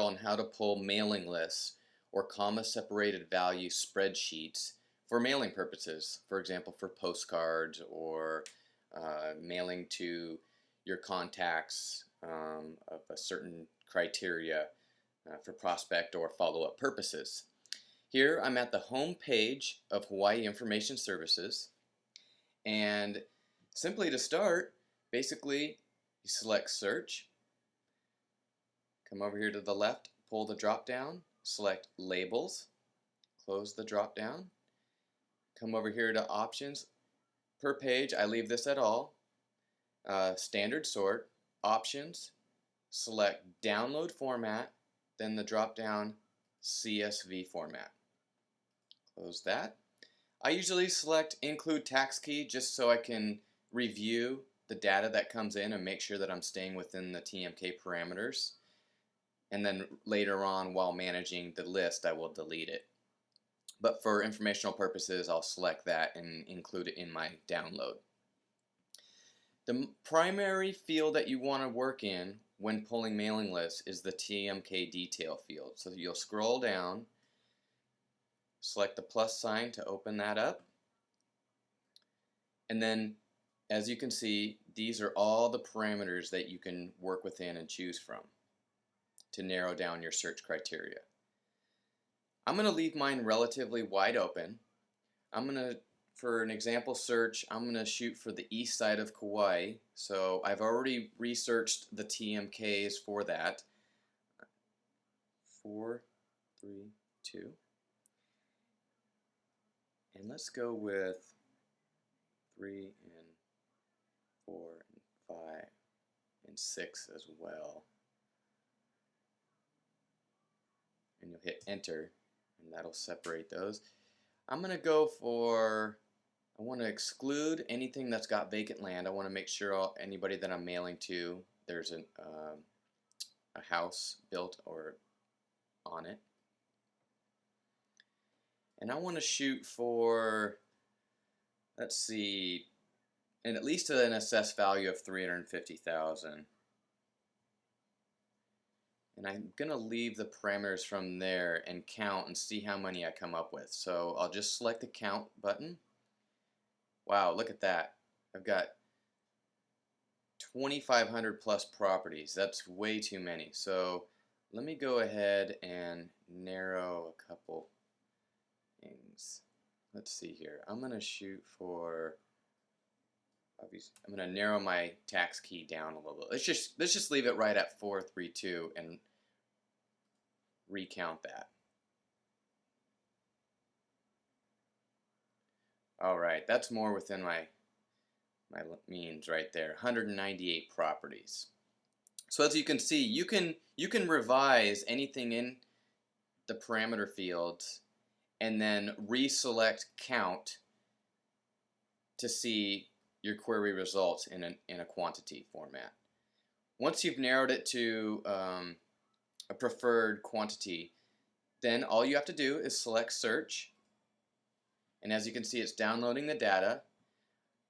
tutorial on how to pull mailing lists or comma-separated value spreadsheets for mailing purposes. For example, for postcards or mailing to your contacts of a certain criteria for prospect or follow-up purposes. Here I'm at the home page of Hawaii Information Services, and simply to start, basically you select search, come over here to the left, pull the drop down, select labels, close the drop down, come over here to options. Per page I leave this at all, standard sort, options, select download format, then the drop down CSV format. Close that. I usually select include tax key just so I can review the data that comes in and make sure that I'm staying within the TMK parameters. And then later on, while managing the list, I will delete it. But for informational purposes, I'll select that and include it in my download. The primary field that you want to work in when pulling mailing lists is the TMK detail field. So you'll scroll down, select the plus sign to open that up, and then as you can see, these are all the parameters that you can work within and choose from to narrow down your search criteria. I'm going to leave mine relatively wide open. For an example search, I'm going to shoot for the east side of Kauai. So I've already researched the TMKs for that. 4, 3, 2. And let's go with 3 and 4 and 5 and 6 as well. And you'll hit enter and that'll separate those. I'm going to go for, I want to exclude anything that's got vacant land. I want to make sure anybody that I'm mailing to, there's a house built or on it. And I want to shoot for, let's see, and at least an assessed value of 350,000. And I'm going to leave the parameters from there and count and see how many I come up with. So I'll just select the count button. Wow, look at that. I've got 2,500 plus properties. That's way too many. So let me go ahead and narrow a couple things. Let's see here. I'm going to shoot for, obviously, I'm going to narrow my tax key down a little bit. Let's just leave it right at 432 and recount that. Alright, that's more within my means right there. 198 properties. So as you can see, you can revise anything in the parameter fields and then reselect count to see your query results in a quantity format. Once you've narrowed it to a preferred quantity, then all you have to do is select search, and as you can see, it's downloading the data.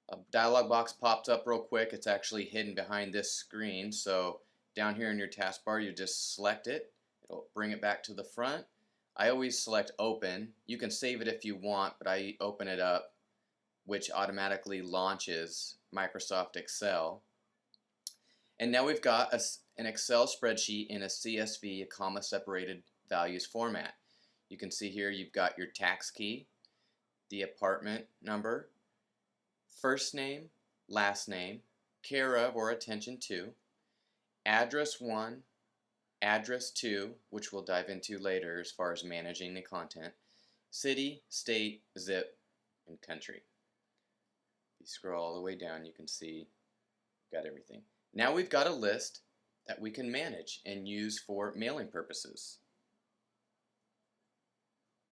A dialog box pops up real quick. It's actually hidden behind this screen, so down here in your taskbar you just select it. It'll bring it back to the front. I always select open. You can save it if you want, but I open it up, which automatically launches Microsoft Excel. And now we've got an Excel spreadsheet in a CSV, a comma-separated values format. You can see here you've got your tax key, the apartment number, first name, last name, care of or attention to, address 1, address 2, which we'll dive into later as far as managing the content, city, state, zip, and country. If you scroll all the way down, you can see we've got everything. Now we've got a list that we can manage and use for mailing purposes.